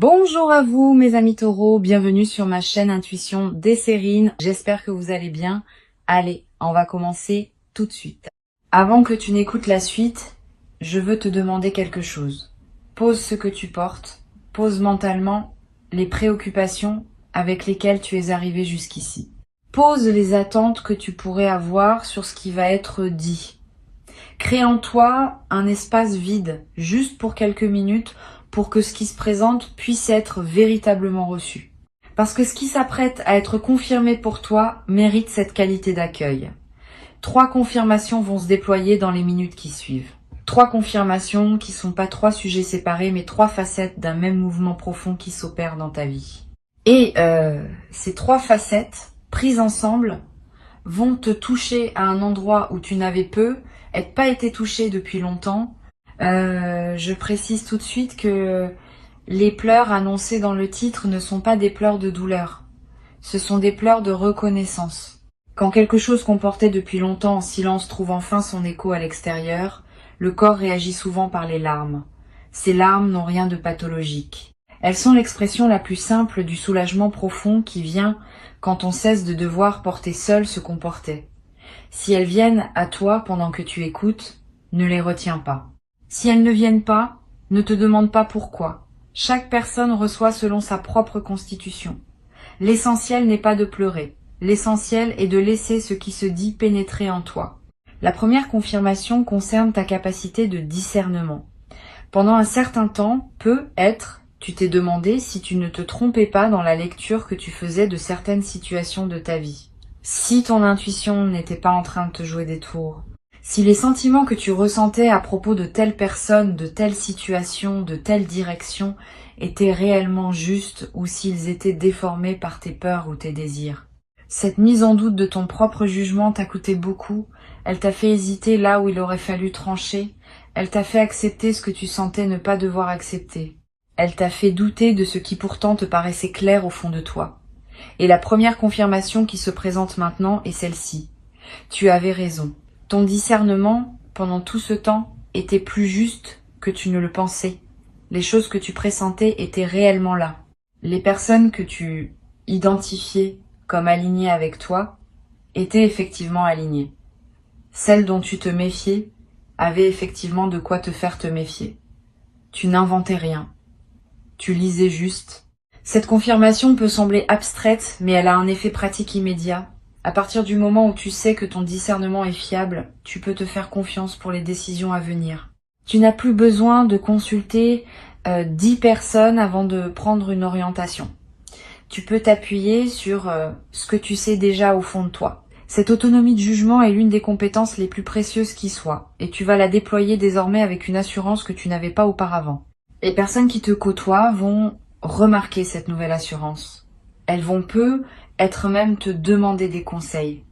Bonjour à vous mes amis taureaux, bienvenue sur ma chaîne Intuition Desserine. J'espère que vous allez bien. Allez, on va commencer tout de suite. Avant que tu n'écoutes la suite, je veux te demander quelque chose. Pose ce que tu portes, pose mentalement les préoccupations avec lesquelles tu es arrivé jusqu'ici. Pose les attentes que tu pourrais avoir sur ce qui va être dit. Crée en toi un espace vide, juste pour quelques minutes, pour que ce qui se présente puisse être véritablement reçu. Parce que ce qui s'apprête à être confirmé pour toi mérite cette qualité d'accueil. 3 confirmations vont se déployer dans les minutes qui suivent. 3 confirmations qui sont pas 3 sujets séparés, mais 3 facettes d'un même mouvement profond qui s'opère dans ta vie. Et ces 3 facettes, prises ensemble, vont te toucher à un endroit où tu n'avais pas été touché depuis longtemps. Je précise tout de suite que les pleurs annoncées dans le titre ne sont pas des pleurs de douleur. Ce sont des pleurs de reconnaissance. Quand quelque chose qu'on portait depuis longtemps en silence trouve enfin son écho à l'extérieur, le corps réagit souvent par les larmes. Ces larmes n'ont rien de pathologique. Elles sont l'expression la plus simple du soulagement profond qui vient quand on cesse de devoir porter seul ce qu'on portait. Si elles viennent à toi pendant que tu écoutes, ne les retiens pas. Si elles ne viennent pas, ne te demande pas pourquoi. Chaque personne reçoit selon sa propre constitution. L'essentiel n'est pas de pleurer. L'essentiel est de laisser ce qui se dit pénétrer en toi. La première confirmation concerne ta capacité de discernement. Pendant un certain temps, tu t'es demandé si tu ne te trompais pas dans la lecture que tu faisais de certaines situations de ta vie. Si ton intuition n'était pas en train de te jouer des tours. Si les sentiments que tu ressentais à propos de telle personne, de telle situation, de telle direction étaient réellement justes ou s'ils étaient déformés par tes peurs ou tes désirs. Cette mise en doute de ton propre jugement t'a coûté beaucoup, elle t'a fait hésiter là où il aurait fallu trancher, elle t'a fait accepter ce que tu sentais ne pas devoir accepter. Elle t'a fait douter de ce qui pourtant te paraissait clair au fond de toi. Et la première confirmation qui se présente maintenant est celle-ci. Tu avais raison. Ton discernement, pendant tout ce temps, était plus juste que tu ne le pensais. Les choses que tu pressentais étaient réellement là. Les personnes que tu identifiais comme alignées avec toi étaient effectivement alignées. Celles dont tu te méfiais avaient effectivement de quoi te faire te méfier. Tu n'inventais rien. Tu lisais juste. Cette confirmation peut sembler abstraite, mais elle a un effet pratique immédiat. À partir du moment où tu sais que ton discernement est fiable, tu peux te faire confiance pour les décisions à venir. Tu n'as plus besoin de consulter 10 personnes avant de prendre une orientation. Tu peux t'appuyer sur ce que tu sais déjà au fond de toi. Cette autonomie de jugement est l'une des compétences les plus précieuses qui soient, et tu vas la déployer désormais avec une assurance que tu n'avais pas auparavant. Les personnes qui te côtoient vont remarquer cette nouvelle assurance. Elles vont être même te demander des conseils,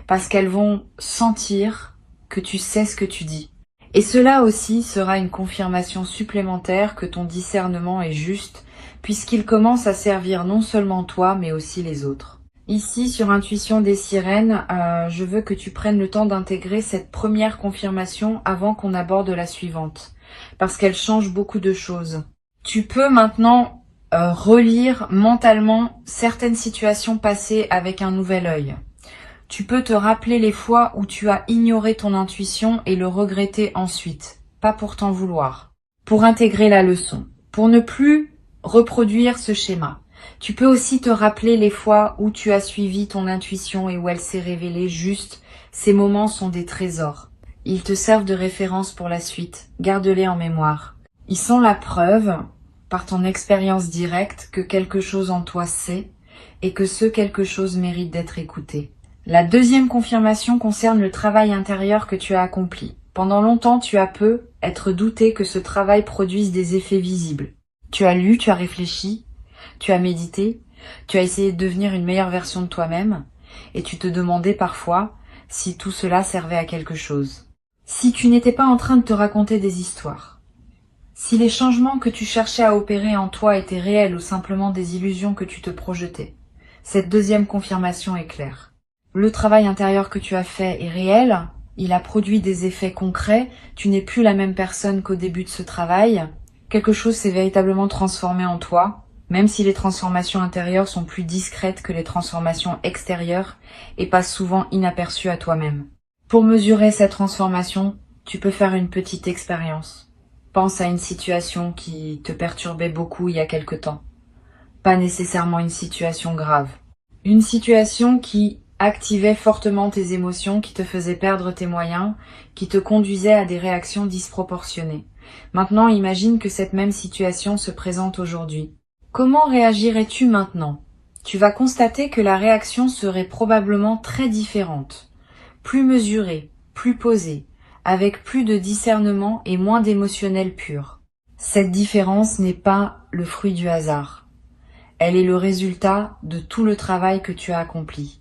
parce qu'elles vont sentir que tu sais ce que tu dis. Et cela aussi sera une confirmation supplémentaire que ton discernement est juste, puisqu'il commence à servir non seulement toi, mais aussi les autres. Ici, sur Intuition des Sirènes, je veux que tu prennes le temps d'intégrer cette première confirmation avant qu'on aborde la suivante, parce qu'elle change beaucoup de choses. Tu peux maintenant relire mentalement certaines situations passées avec un nouvel œil. Tu peux te rappeler les fois où tu as ignoré ton intuition et le regretter ensuite, pas pour t'en vouloir, pour intégrer la leçon, pour ne plus reproduire ce schéma. Tu peux aussi te rappeler les fois où tu as suivi ton intuition et où elle s'est révélée juste. Ces moments sont des trésors. Ils te servent de référence pour la suite. Garde-les en mémoire. Ils sont la preuve, par ton expérience directe, que quelque chose en toi sait et que ce quelque chose mérite d'être écouté. La deuxième confirmation concerne le travail intérieur que tu as accompli. Pendant longtemps, tu as être douté que ce travail produise des effets visibles. Tu as lu, tu as réfléchi, tu as médité, tu as essayé de devenir une meilleure version de toi-même et tu te demandais parfois si tout cela servait à quelque chose. Si tu n'étais pas en train de te raconter des histoires. Si les changements que tu cherchais à opérer en toi étaient réels ou simplement des illusions que tu te projetais, cette deuxième confirmation est claire. Le travail intérieur que tu as fait est réel, il a produit des effets concrets, tu n'es plus la même personne qu'au début de ce travail, quelque chose s'est véritablement transformé en toi, même si les transformations intérieures sont plus discrètes que les transformations extérieures et passent souvent inaperçues à toi-même. Pour mesurer cette transformation, tu peux faire une petite expérience. Pense à une situation qui te perturbait beaucoup il y a quelque temps. Pas nécessairement une situation grave. Une situation qui activait fortement tes émotions, qui te faisait perdre tes moyens, qui te conduisait à des réactions disproportionnées. Maintenant, imagine que cette même situation se présente aujourd'hui. Comment réagirais-tu maintenant? Tu vas constater que la réaction serait probablement très différente, plus mesurée, plus posée, avec plus de discernement et moins d'émotionnel pur. Cette différence n'est pas le fruit du hasard. Elle est le résultat de tout le travail que tu as accompli.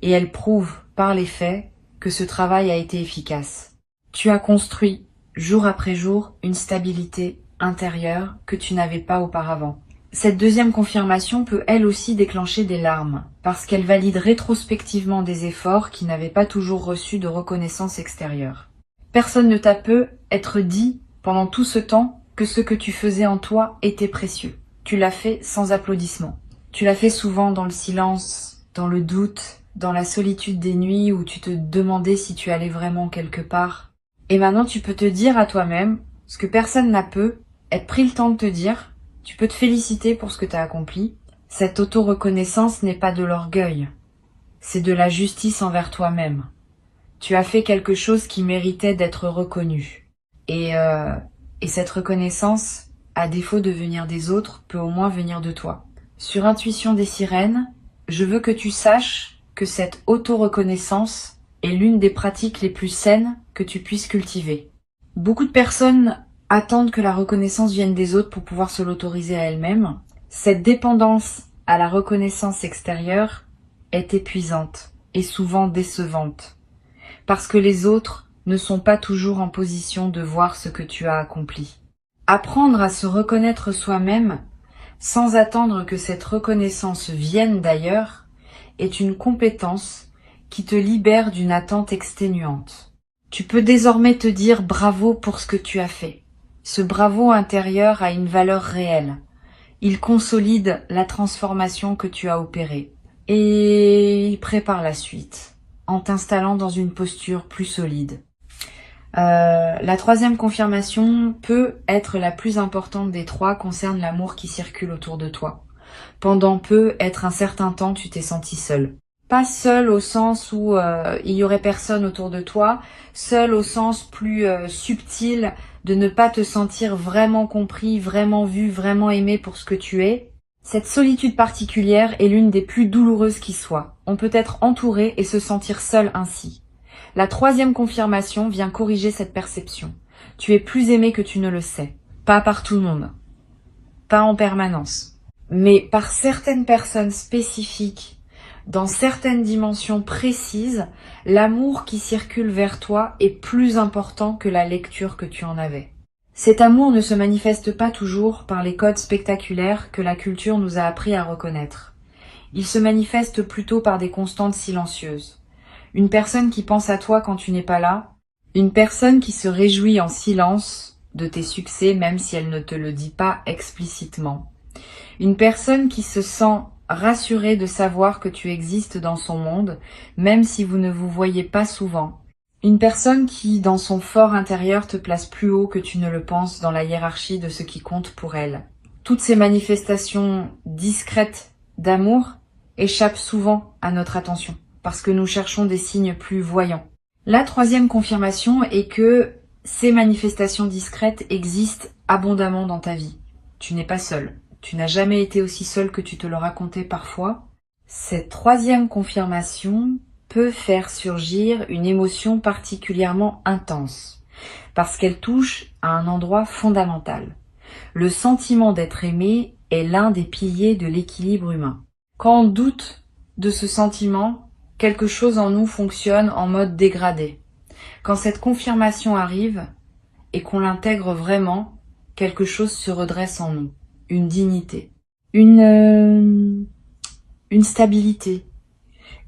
Et elle prouve, par les faits, que ce travail a été efficace. Tu as construit, jour après jour, une stabilité intérieure que tu n'avais pas auparavant. Cette deuxième confirmation peut elle aussi déclencher des larmes, parce qu'elle valide rétrospectivement des efforts qui n'avaient pas toujours reçu de reconnaissance extérieure. Personne ne t'a peut être dit, pendant tout ce temps, que ce que tu faisais en toi était précieux. Tu l'as fait sans applaudissements. Tu l'as fait souvent dans le silence, dans le doute, dans la solitude des nuits où tu te demandais si tu allais vraiment quelque part. Et maintenant tu peux te dire à toi-même, ce que personne n'a peut, être pris le temps de te dire, tu peux te féliciter pour ce que tu as accompli. Cette auto-reconnaissance n'est pas de l'orgueil, c'est de la justice envers toi-même. Tu as fait quelque chose qui méritait d'être reconnu. Et cette reconnaissance, à défaut de venir des autres, peut au moins venir de toi. Sur Intuition des sirènes, je veux que tu saches que cette auto-reconnaissance est l'une des pratiques les plus saines que tu puisses cultiver. Beaucoup de personnes attendent que la reconnaissance vienne des autres pour pouvoir se l'autoriser à elles-mêmes. Cette dépendance à la reconnaissance extérieure est épuisante et souvent décevante, parce que les autres ne sont pas toujours en position de voir ce que tu as accompli. Apprendre à se reconnaître soi-même, sans attendre que cette reconnaissance vienne d'ailleurs, est une compétence qui te libère d'une attente exténuante. Tu peux désormais te dire bravo pour ce que tu as fait. Ce bravo intérieur a une valeur réelle. Il consolide la transformation que tu as opérée. Et il prépare la suite, en t'installant dans une posture plus solide. La troisième confirmation peut être la plus importante des trois, concerne l'amour qui circule autour de toi. Pendant peu, être un certain temps, tu t'es senti seul. Pas seul au sens où il y aurait personne autour de toi, seul au sens plus subtil de ne pas te sentir vraiment compris, vraiment vu, vraiment aimé pour ce que tu es. Cette solitude particulière est l'une des plus douloureuses qui soit. On peut être entouré et se sentir seul ainsi. La troisième confirmation vient corriger cette perception. Tu es plus aimé que tu ne le sais. Pas par tout le monde. Pas en permanence. Mais par certaines personnes spécifiques, dans certaines dimensions précises, l'amour qui circule vers toi est plus important que la lecture que tu en avais. Cet amour ne se manifeste pas toujours par les codes spectaculaires que la culture nous a appris à reconnaître. Il se manifeste plutôt par des constantes silencieuses. Une personne qui pense à toi quand tu n'es pas là, une personne qui se réjouit en silence de tes succès même si elle ne te le dit pas explicitement. Une personne qui se sent rassurée de savoir que tu existes dans son monde, même si vous ne vous voyez pas souvent. Une personne qui, dans son fort intérieur, te place plus haut que tu ne le penses dans la hiérarchie de ce qui compte pour elle. Toutes ces manifestations discrètes d'amour échappent souvent à notre attention, parce que nous cherchons des signes plus voyants. La troisième confirmation est que ces manifestations discrètes existent abondamment dans ta vie. Tu n'es pas seul. Tu n'as jamais été aussi seul que tu te le racontais parfois. Cette troisième confirmation peut faire surgir une émotion particulièrement intense, parce qu'elle touche à un endroit fondamental. Le sentiment d'être aimé est l'un des piliers de l'équilibre humain. Quand on doute de ce sentiment, quelque chose en nous fonctionne en mode dégradé. Quand cette confirmation arrive et qu'on l'intègre vraiment, quelque chose se redresse en nous. Une dignité, une stabilité,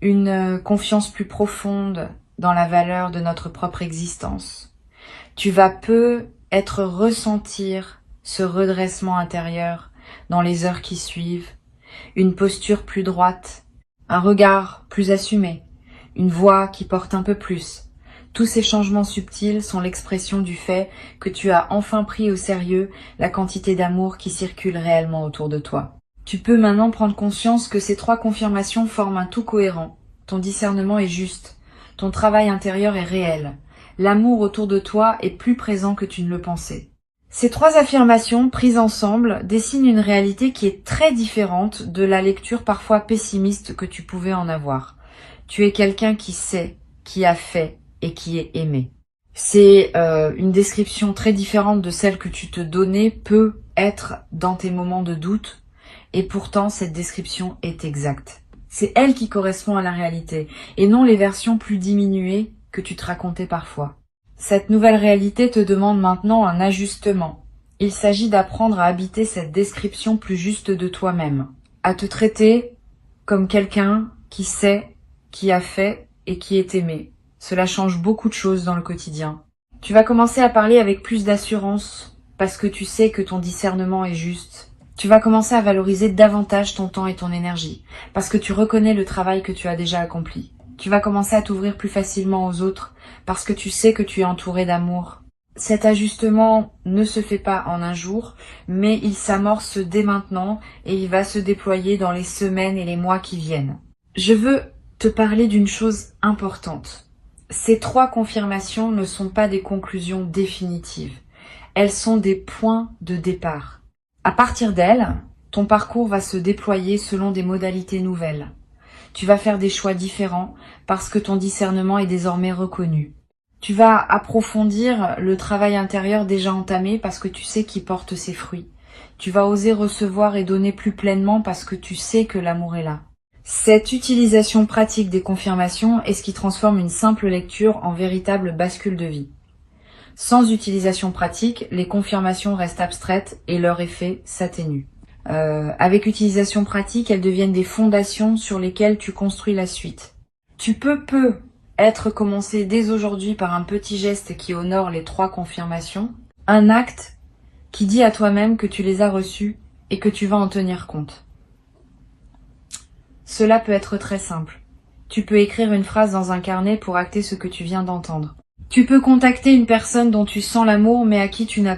une confiance plus profonde dans la valeur de notre propre existence. Tu vas peu être ressentir ce redressement intérieur dans les heures qui suivent, une posture plus droite, un regard plus assumé, une voix qui porte un peu plus. Tous ces changements subtils sont l'expression du fait que tu as enfin pris au sérieux la quantité d'amour qui circule réellement autour de toi. Tu peux maintenant prendre conscience que ces 3 confirmations forment un tout cohérent. Ton discernement est juste, ton travail intérieur est réel, l'amour autour de toi est plus présent que tu ne le pensais. Ces 3 affirmations, prises ensemble, dessinent une réalité qui est très différente de la lecture parfois pessimiste que tu pouvais en avoir. Tu es quelqu'un qui sait, qui a fait et qui est aimé. C'est une description très différente de celle que tu te donnais peut être dans tes moments de doute, et pourtant cette description est exacte. C'est elle qui correspond à la réalité, et non les versions plus diminuées que tu te racontais parfois. Cette nouvelle réalité te demande maintenant un ajustement. Il s'agit d'apprendre à habiter cette description plus juste de toi-même, à te traiter comme quelqu'un qui sait, qui a fait et qui est aimé. Cela change beaucoup de choses dans le quotidien. Tu vas commencer à parler avec plus d'assurance parce que tu sais que ton discernement est juste. Tu vas commencer à valoriser davantage ton temps et ton énergie parce que tu reconnais le travail que tu as déjà accompli. Tu vas commencer à t'ouvrir plus facilement aux autres parce que tu sais que tu es entouré d'amour. Cet ajustement ne se fait pas en un jour, mais il s'amorce dès maintenant et il va se déployer dans les semaines et les mois qui viennent. Je veux te parler d'une chose importante. Ces 3 confirmations ne sont pas des conclusions définitives. Elles sont des points de départ. À partir d'elles, ton parcours va se déployer selon des modalités nouvelles. Tu vas faire des choix différents parce que ton discernement est désormais reconnu. Tu vas approfondir le travail intérieur déjà entamé parce que tu sais qu'il porte ses fruits. Tu vas oser recevoir et donner plus pleinement parce que tu sais que l'amour est là. Cette utilisation pratique des confirmations est ce qui transforme une simple lecture en véritable bascule de vie. Sans utilisation pratique, les confirmations restent abstraites et leur effet s'atténue. Avec utilisation pratique, elles deviennent des fondations sur lesquelles tu construis la suite. Tu peux être commencé dès aujourd'hui par un petit geste qui honore les 3 confirmations, un acte qui dit à toi-même que tu les as reçues et que tu vas en tenir compte. Cela peut être très simple. Tu peux écrire une phrase dans un carnet pour acter ce que tu viens d'entendre. Tu peux contacter une personne dont tu sens l'amour mais à qui tu n'as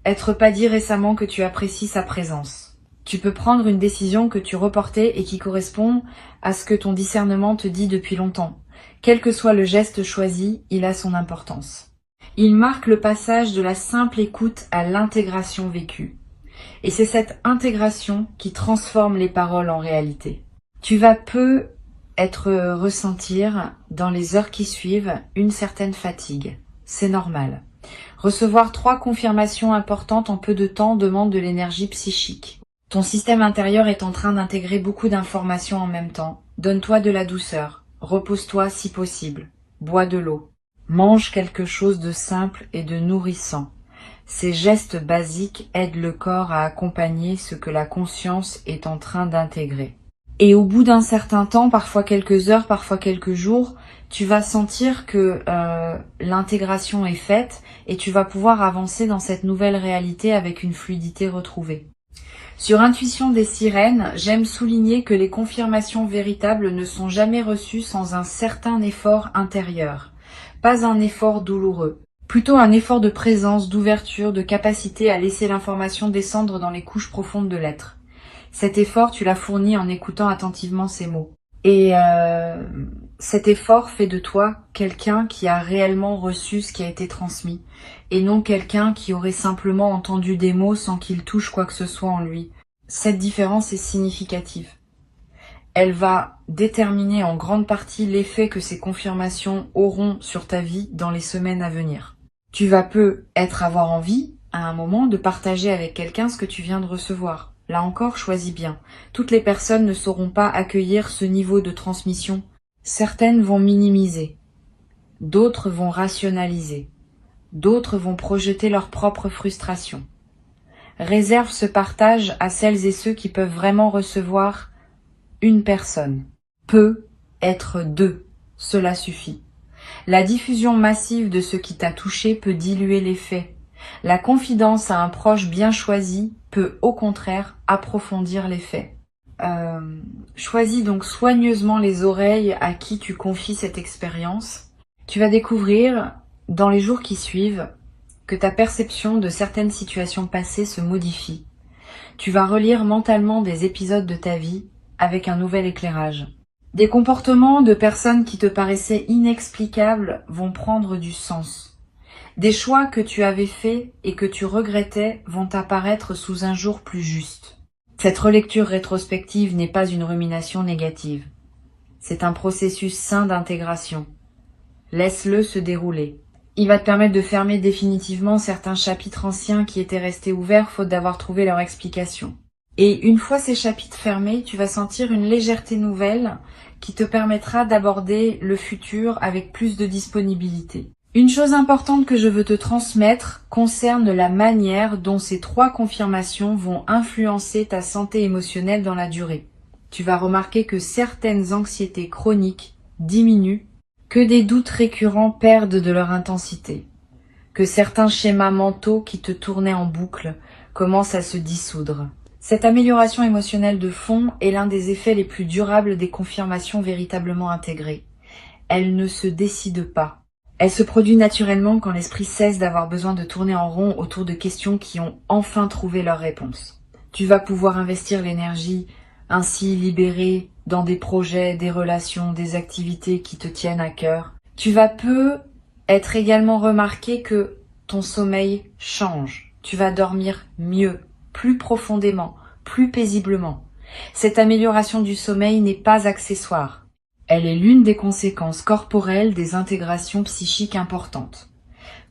être pas dit récemment que tu apprécies sa présence. Tu peux prendre une décision que tu reportais et qui correspond à ce que ton discernement te dit depuis longtemps. Quel que soit le geste choisi, il a son importance. Il marque le passage de la simple écoute à l'intégration vécue. Et c'est cette intégration qui transforme les paroles en réalité. Tu vas ressentir dans les heures qui suivent une certaine fatigue. C'est normal. Recevoir 3 confirmations importantes en peu de temps demande de l'énergie psychique. Ton système intérieur est en train d'intégrer beaucoup d'informations en même temps. Donne-toi de la douceur. Repose-toi si possible. Bois de l'eau. Mange quelque chose de simple et de nourrissant. Ces gestes basiques aident le corps à accompagner ce que la conscience est en train d'intégrer. Et au bout d'un certain temps, parfois quelques heures, parfois quelques jours, tu vas sentir que l'intégration est faite et tu vas pouvoir avancer dans cette nouvelle réalité avec une fluidité retrouvée. Sur Intuition des sirènes, j'aime souligner que les confirmations véritables ne sont jamais reçues sans un certain effort intérieur. Pas un effort douloureux, plutôt un effort de présence, d'ouverture, de capacité à laisser l'information descendre dans les couches profondes de l'être. Cet effort, tu l'as fourni en écoutant attentivement ces mots. Et cet effort fait de toi quelqu'un qui a réellement reçu ce qui a été transmis, et non quelqu'un qui aurait simplement entendu des mots sans qu'il touche quoi que ce soit en lui. Cette différence est significative. Elle va déterminer en grande partie l'effet que ces confirmations auront sur ta vie dans les semaines à venir. Tu vas avoir envie, à un moment, de partager avec quelqu'un ce que tu viens de recevoir. Là encore, choisis bien. Toutes les personnes ne sauront pas accueillir ce niveau de transmission. Certaines vont minimiser. D'autres vont rationaliser. D'autres vont projeter leur propre frustration. Réserve ce partage à celles et ceux qui peuvent vraiment recevoir une personne. Peut être 2. Cela suffit. La diffusion massive de ce qui t'a touché peut diluer l'effet. La confidence à un proche bien choisi peut au contraire approfondir les faits. Choisis donc soigneusement les oreilles à qui tu confies cette expérience. Tu vas découvrir, dans les jours qui suivent, que ta perception de certaines situations passées se modifie. Tu vas relire mentalement des épisodes de ta vie avec un nouvel éclairage. Des comportements de personnes qui te paraissaient inexplicables vont prendre du sens. Des choix que tu avais faits et que tu regrettais vont apparaître sous un jour plus juste. Cette relecture rétrospective n'est pas une rumination négative. C'est un processus sain d'intégration. Laisse-le se dérouler. Il va te permettre de fermer définitivement certains chapitres anciens qui étaient restés ouverts faute d'avoir trouvé leur explication. Et une fois ces chapitres fermés, tu vas sentir une légèreté nouvelle qui te permettra d'aborder le futur avec plus de disponibilité. Une chose importante que je veux te transmettre concerne la manière dont ces 3 confirmations vont influencer ta santé émotionnelle dans la durée. Tu vas remarquer que certaines anxiétés chroniques diminuent, que des doutes récurrents perdent de leur intensité, que certains schémas mentaux qui te tournaient en boucle commencent à se dissoudre. Cette amélioration émotionnelle de fond est l'un des effets les plus durables des confirmations véritablement intégrées. Elle ne se décide pas. Elle se produit naturellement quand l'esprit cesse d'avoir besoin de tourner en rond autour de questions qui ont enfin trouvé leur réponse. Tu vas pouvoir investir l'énergie ainsi libérée dans des projets, des relations, des activités qui te tiennent à cœur. Tu vas peu être également remarqué que ton sommeil change. Tu vas dormir mieux, plus profondément, plus paisiblement. Cette amélioration du sommeil n'est pas accessoire. Elle est l'une des conséquences corporelles des intégrations psychiques importantes.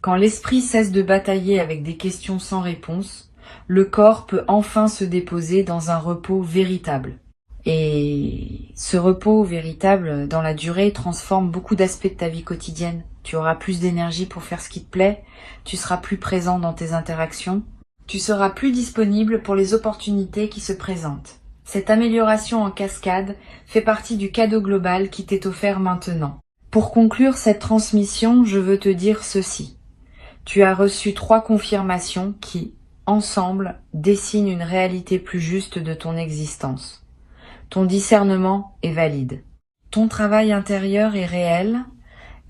Quand l'esprit cesse de batailler avec des questions sans réponse, le corps peut enfin se déposer dans un repos véritable. Et ce repos véritable, dans la durée, transforme beaucoup d'aspects de ta vie quotidienne. Tu auras plus d'énergie pour faire ce qui te plaît, tu seras plus présent dans tes interactions, tu seras plus disponible pour les opportunités qui se présentent. Cette amélioration en cascade fait partie du cadeau global qui t'est offert maintenant. Pour conclure cette transmission, je veux te dire ceci. Tu as reçu 3 confirmations qui, ensemble, dessinent une réalité plus juste de ton existence. Ton discernement est valide. Ton travail intérieur est réel.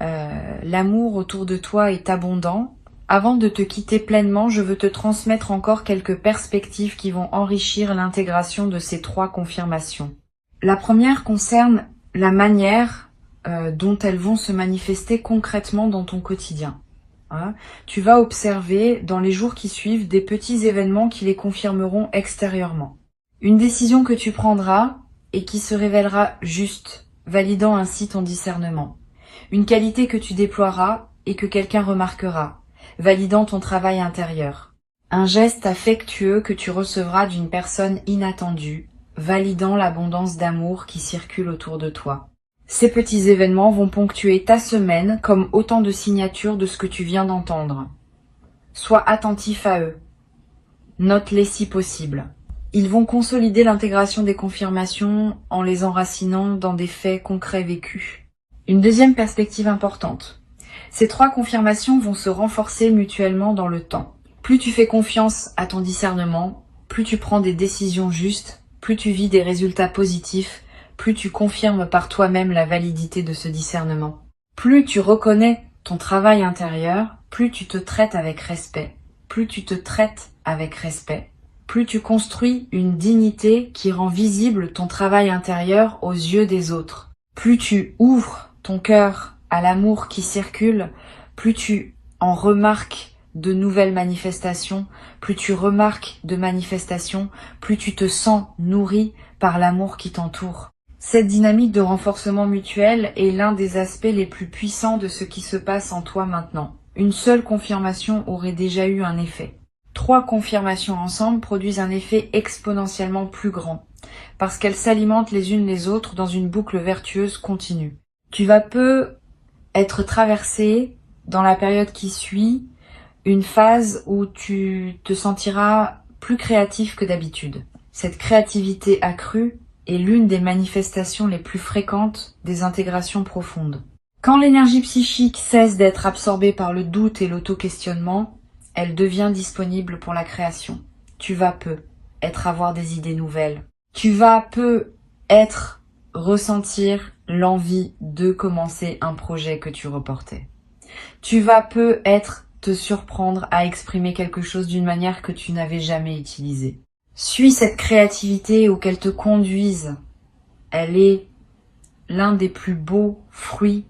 L'amour autour de toi est abondant. Avant de te quitter pleinement, je veux te transmettre encore quelques perspectives qui vont enrichir l'intégration de ces 3 confirmations. La première concerne la manière dont elles vont se manifester concrètement dans ton quotidien. Tu vas observer dans les jours qui suivent des petits événements qui les confirmeront extérieurement. Une décision que tu prendras et qui se révélera juste, validant ainsi ton discernement. Une qualité que tu déploieras et que quelqu'un remarquera, validant ton travail intérieur. Un geste affectueux que tu recevras d'une personne inattendue, validant l'abondance d'amour qui circule autour de toi. Ces petits événements vont ponctuer ta semaine comme autant de signatures de ce que tu viens d'entendre. Sois attentif à eux. Note-les si possible. Ils vont consolider l'intégration des confirmations en les enracinant dans des faits concrets vécus. Une deuxième perspective importante. Ces 3 confirmations vont se renforcer mutuellement dans le temps. Plus tu fais confiance à ton discernement, plus tu prends des décisions justes, plus tu vis des résultats positifs, plus tu confirmes par toi-même la validité de ce discernement. Plus tu reconnais ton travail intérieur, plus tu te traites avec respect. Plus tu te traites avec respect, plus tu construis une dignité qui rend visible ton travail intérieur aux yeux des autres. Plus tu ouvres ton cœur à l'amour qui circule, plus tu en remarques de nouvelles manifestations, plus tu remarques de manifestations, plus tu te sens nourri par l'amour qui t'entoure. Cette dynamique de renforcement mutuel est l'un des aspects les plus puissants de ce qui se passe en toi maintenant. Une seule confirmation aurait déjà eu un effet. 3 confirmations ensemble produisent un effet exponentiellement plus grand, parce qu'elles s'alimentent les unes les autres dans une boucle vertueuse continue. Tu vas peu être traversé dans la période qui suit une phase où tu te sentiras plus créatif que d'habitude. Cette créativité accrue est l'une des manifestations les plus fréquentes des intégrations profondes. Quand l'énergie psychique cesse d'être absorbée par le doute et l'auto-questionnement, elle devient disponible pour la création. Tu vas peu être avoir des idées nouvelles. Tu vas peu être ressentir l'envie de commencer un projet que tu reportais. Tu vas peu être te surprendre à exprimer quelque chose d'une manière que tu n'avais jamais utilisée. Suis cette créativité ou qu'elle te conduise. Elle est l'un des plus beaux fruits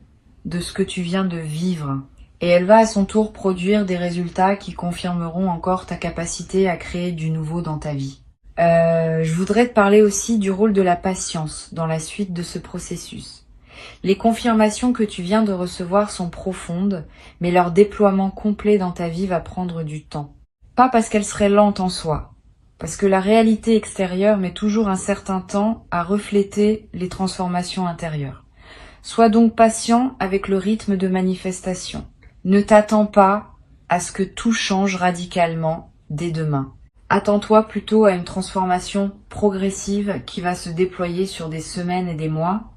de ce que tu viens de vivre. Et elle va à son tour produire des résultats qui confirmeront encore ta capacité à créer du nouveau dans ta vie. Je voudrais te parler aussi du rôle de la patience dans la suite de ce processus. Les confirmations que tu viens de recevoir sont profondes, mais leur déploiement complet dans ta vie va prendre du temps. Pas parce qu'elles seraient lentes en soi, parce que la réalité extérieure met toujours un certain temps à refléter les transformations intérieures. Sois donc patient avec le rythme de manifestation. Ne t'attends pas à ce que tout change radicalement dès demain. Attends-toi plutôt à une transformation progressive qui va se déployer sur des semaines et des mois.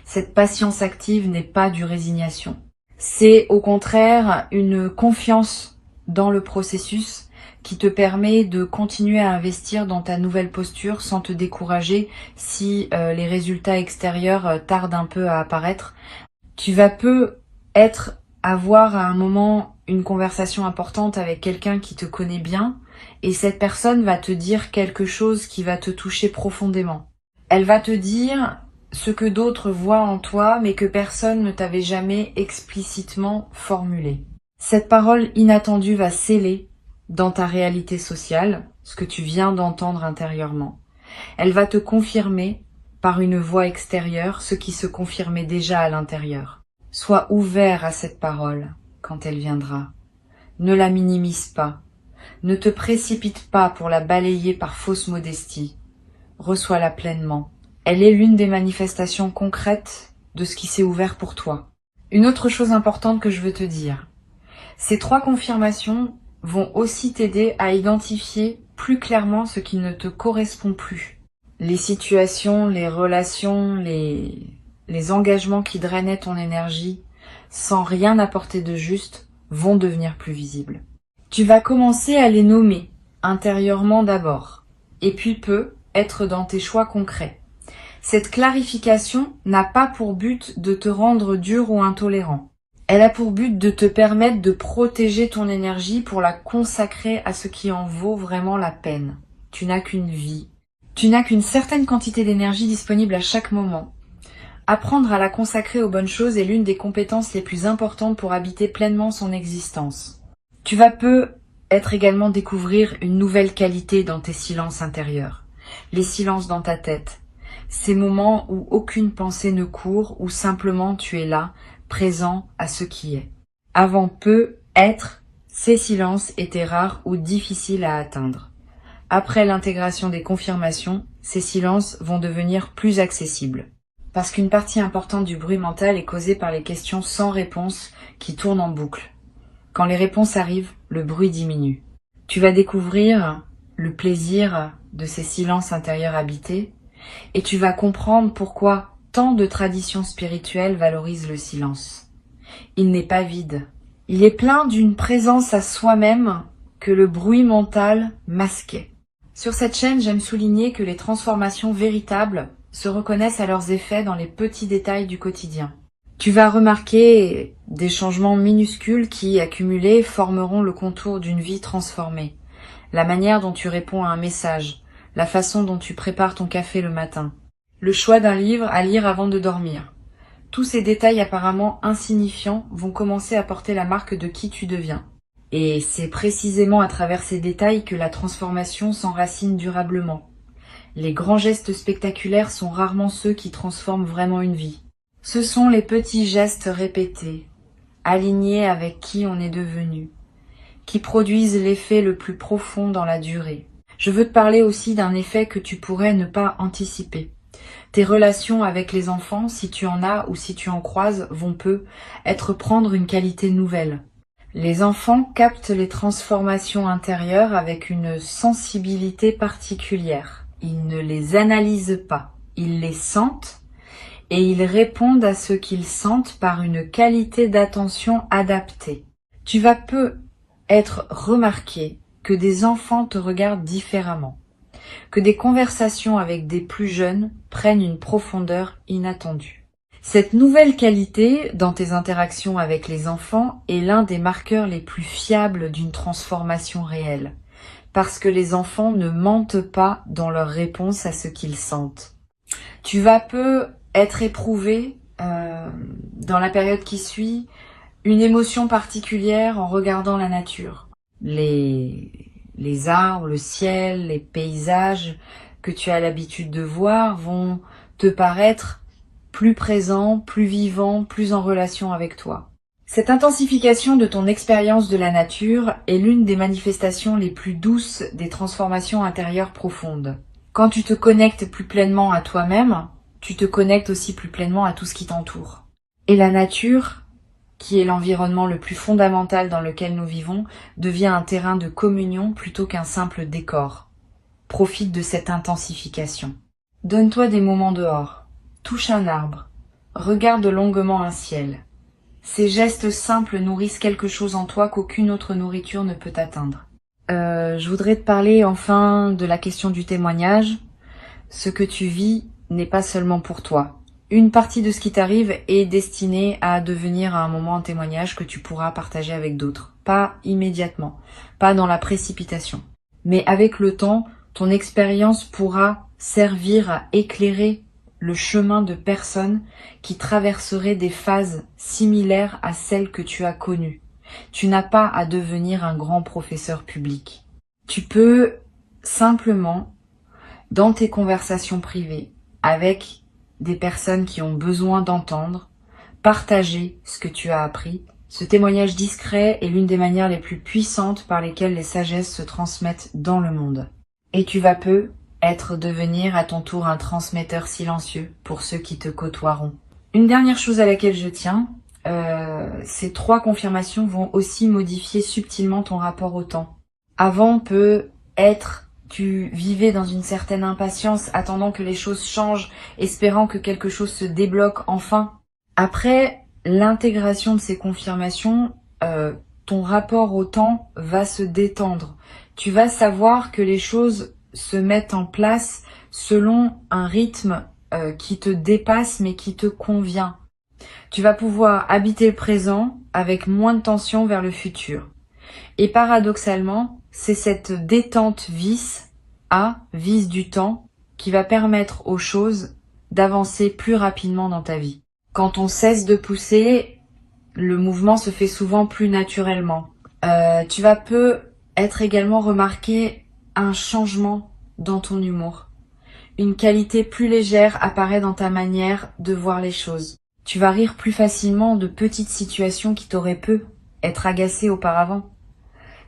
Cette patience active n'est pas du résignation. C'est au contraire une confiance dans le processus qui te permet de continuer à investir dans ta nouvelle posture sans te décourager si les résultats extérieurs tardent un peu à apparaître. Tu vas peu avoir à un moment une conversation importante avec quelqu'un qui te connaît bien et cette personne va te dire quelque chose qui va te toucher profondément. Elle va te dire ce que d'autres voient en toi mais que personne ne t'avait jamais explicitement formulé. Cette parole inattendue va sceller dans ta réalité sociale ce que tu viens d'entendre intérieurement. Elle va te confirmer par une voix extérieure ce qui se confirmait déjà à l'intérieur. Sois ouvert à cette parole quand elle viendra. Ne la minimise pas. Ne te précipite pas pour la balayer par fausse modestie. Reçois-la pleinement. Elle est l'une des manifestations concrètes de ce qui s'est ouvert pour toi. Une autre chose importante que je veux te dire. Ces 3 confirmations vont aussi t'aider à identifier plus clairement ce qui ne te correspond plus. Les situations, les relations, les engagements qui drainaient ton énergie sans rien apporter de juste vont devenir plus visibles. Tu vas commencer à les nommer intérieurement d'abord et puis peu être dans tes choix concrets. Cette clarification n'a pas pour but de te rendre dur ou intolérant. Elle a pour but de te permettre de protéger ton énergie pour la consacrer à ce qui en vaut vraiment la peine. Tu n'as qu'une vie. Tu n'as qu'une certaine quantité d'énergie disponible à chaque moment. Apprendre à la consacrer aux bonnes choses est l'une des compétences les plus importantes pour habiter pleinement son existence. Tu vas peut-être également découvrir une nouvelle qualité dans tes silences intérieurs. Les silences dans ta tête. Ces moments où aucune pensée ne court, où simplement tu es là, présent à ce qui est. Avant peu, ces silences étaient rares ou difficiles à atteindre. Après l'intégration des confirmations, ces silences vont devenir plus accessibles. Parce qu'une partie importante du bruit mental est causée par les questions sans réponse qui tournent en boucle. Quand les réponses arrivent, le bruit diminue. Tu vas découvrir le plaisir de ces silences intérieurs habités et tu vas comprendre pourquoi tant de traditions spirituelles valorisent le silence. Il n'est pas vide. Il est plein d'une présence à soi-même que le bruit mental masquait. Sur cette chaîne, j'aime souligner que les transformations véritables se reconnaissent à leurs effets dans les petits détails du quotidien. Tu vas remarquer des changements minuscules qui, accumulés, formeront le contour d'une vie transformée. La manière dont tu réponds à un message, la façon dont tu prépares ton café le matin, le choix d'un livre à lire avant de dormir. Tous ces détails apparemment insignifiants vont commencer à porter la marque de qui tu deviens. Et c'est précisément à travers ces détails que la transformation s'enracine durablement. Les grands gestes spectaculaires sont rarement ceux qui transforment vraiment une vie. Ce sont les petits gestes répétés, alignés avec qui on est devenu, qui produisent l'effet le plus profond dans la durée. Je veux te parler aussi d'un effet que tu pourrais ne pas anticiper. Tes relations avec les enfants, si tu en as ou si tu en croises, vont prendre une qualité nouvelle. Les enfants captent les transformations intérieures avec une sensibilité particulière. Ils ne les analysent pas, ils les sentent et ils répondent à ce qu'ils sentent par une qualité d'attention adaptée. Tu vas être remarqué que des enfants te regardent différemment, que des conversations avec des plus jeunes prennent une profondeur inattendue. Cette nouvelle qualité dans tes interactions avec les enfants est l'un des marqueurs les plus fiables d'une transformation réelle, parce que les enfants ne mentent pas dans leur réponse à ce qu'ils sentent. Tu vas peu être éprouvé dans la période qui suit une émotion particulière en regardant la nature. Les arbres, le ciel, les paysages que tu as l'habitude de voir vont te paraître plus présents, plus vivants, plus en relation avec toi. Cette intensification de ton expérience de la nature est l'une des manifestations les plus douces des transformations intérieures profondes. Quand tu te connectes plus pleinement à toi-même, tu te connectes aussi plus pleinement à tout ce qui t'entoure. Et la nature, qui est l'environnement le plus fondamental dans lequel nous vivons, devient un terrain de communion plutôt qu'un simple décor. Profite de cette intensification. Donne-toi des moments dehors. Touche un arbre. Regarde longuement un ciel. Ces gestes simples nourrissent quelque chose en toi qu'aucune autre nourriture ne peut atteindre. Je voudrais te parler enfin de la question du témoignage. Ce que tu vis n'est pas seulement pour toi. Une partie de ce qui t'arrive est destinée à devenir à un moment un témoignage que tu pourras partager avec d'autres. Pas immédiatement, pas dans la précipitation. Mais avec le temps, ton expérience pourra servir à éclairer le chemin de personnes qui traverseraient des phases similaires à celles que tu as connues. Tu n'as pas à devenir un grand professeur public. Tu peux simplement, dans tes conversations privées, avec des personnes qui ont besoin d'entendre, partager ce que tu as appris. Ce témoignage discret est l'une des manières les plus puissantes par lesquelles les sagesses se transmettent dans le monde. Et tu vas peu devenir à ton tour un transmetteur silencieux pour ceux qui te côtoieront. Une dernière chose à laquelle je tiens, ces 3 confirmations vont aussi modifier subtilement ton rapport au temps. Avant peut être, tu vivais dans une certaine impatience, attendant que les choses changent, espérant que quelque chose se débloque enfin. Après l'intégration de ces confirmations, ton rapport au temps va se détendre. Tu vas savoir que les choses se mettent en place selon un rythme qui te dépasse mais qui te convient. Tu vas pouvoir habiter le présent avec moins de tension vers le futur. Et paradoxalement, c'est cette détente vice du temps qui va permettre aux choses d'avancer plus rapidement dans ta vie. Quand on cesse de pousser, le mouvement se fait souvent plus naturellement. Tu vas peu être également remarqué un changement dans ton humour. Une qualité plus légère apparaît dans ta manière de voir les choses. Tu vas rire plus facilement de petites situations qui t'auraient pu être agacées auparavant.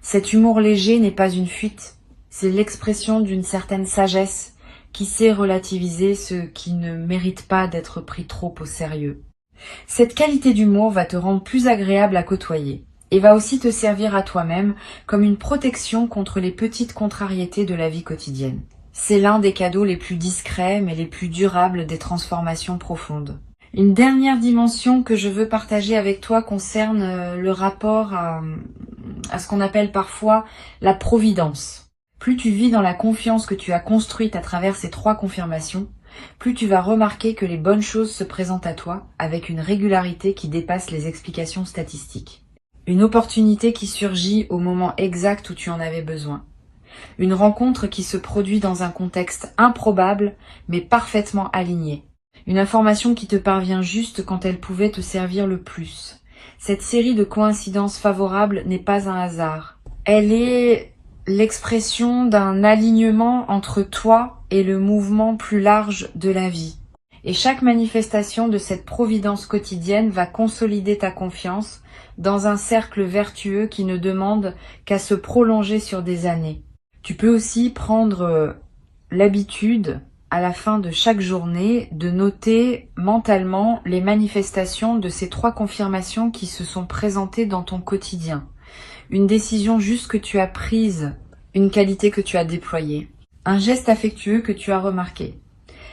Cet humour léger n'est pas une fuite, c'est l'expression d'une certaine sagesse qui sait relativiser ce qui ne mérite pas d'être pris trop au sérieux. Cette qualité d'humour va te rendre plus agréable à côtoyer et va aussi te servir à toi-même comme une protection contre les petites contrariétés de la vie quotidienne. C'est l'un des cadeaux les plus discrets mais les plus durables des transformations profondes. Une dernière dimension que je veux partager avec toi concerne le rapport à ce qu'on appelle parfois la providence. Plus tu vis dans la confiance que tu as construite à travers ces 3 confirmations, plus tu vas remarquer que les bonnes choses se présentent à toi avec une régularité qui dépasse les explications statistiques. Une opportunité qui surgit au moment exact où tu en avais besoin. Une rencontre qui se produit dans un contexte improbable mais parfaitement aligné. Une information qui te parvient juste quand elle pouvait te servir le plus. Cette série de coïncidences favorables n'est pas un hasard. Elle est l'expression d'un alignement entre toi et le mouvement plus large de la vie. Et chaque manifestation de cette providence quotidienne va consolider ta confiance dans un cercle vertueux qui ne demande qu'à se prolonger sur des années. Tu peux aussi prendre l'habitude, à la fin de chaque journée, de noter mentalement les manifestations de ces 3 confirmations qui se sont présentées dans ton quotidien. Une décision juste que tu as prise, une qualité que tu as déployée, un geste affectueux que tu as remarqué.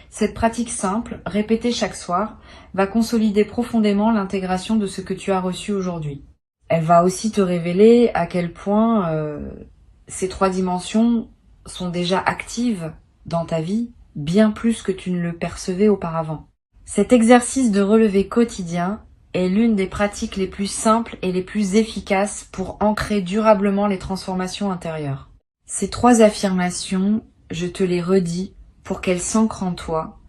Cette pratique simple, répétée chaque soir, va consolider profondément l'intégration de ce que tu as reçu aujourd'hui. Elle va aussi te révéler à quel point ces 3 dimensions sont déjà actives dans ta vie, bien plus que tu ne le percevais auparavant. Cet exercice de relevé quotidien est l'une des pratiques les plus simples et les plus efficaces pour ancrer durablement les transformations intérieures. Ces 3 affirmations, je te les redis pour qu'elles s'ancrent en toi.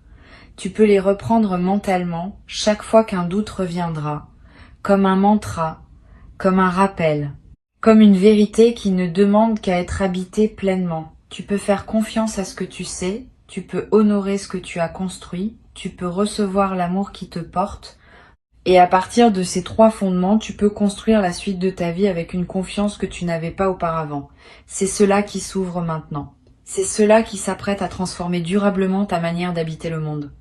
Tu peux les reprendre mentalement chaque fois qu'un doute reviendra, comme un mantra, comme un rappel, comme une vérité qui ne demande qu'à être habitée pleinement. Tu peux faire confiance à ce que tu sais, tu peux honorer ce que tu as construit, tu peux recevoir l'amour qui te porte, et à partir de ces 3 fondements, tu peux construire la suite de ta vie avec une confiance que tu n'avais pas auparavant. C'est cela qui s'ouvre maintenant. C'est cela qui s'apprête à transformer durablement ta manière d'habiter le monde.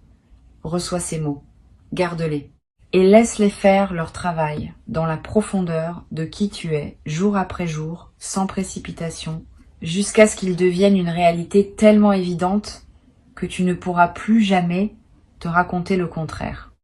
Reçois ces mots, garde-les, et laisse-les faire leur travail dans la profondeur de qui tu es, jour après jour, sans précipitation, jusqu'à ce qu'ils deviennent une réalité tellement évidente que tu ne pourras plus jamais te raconter le contraire.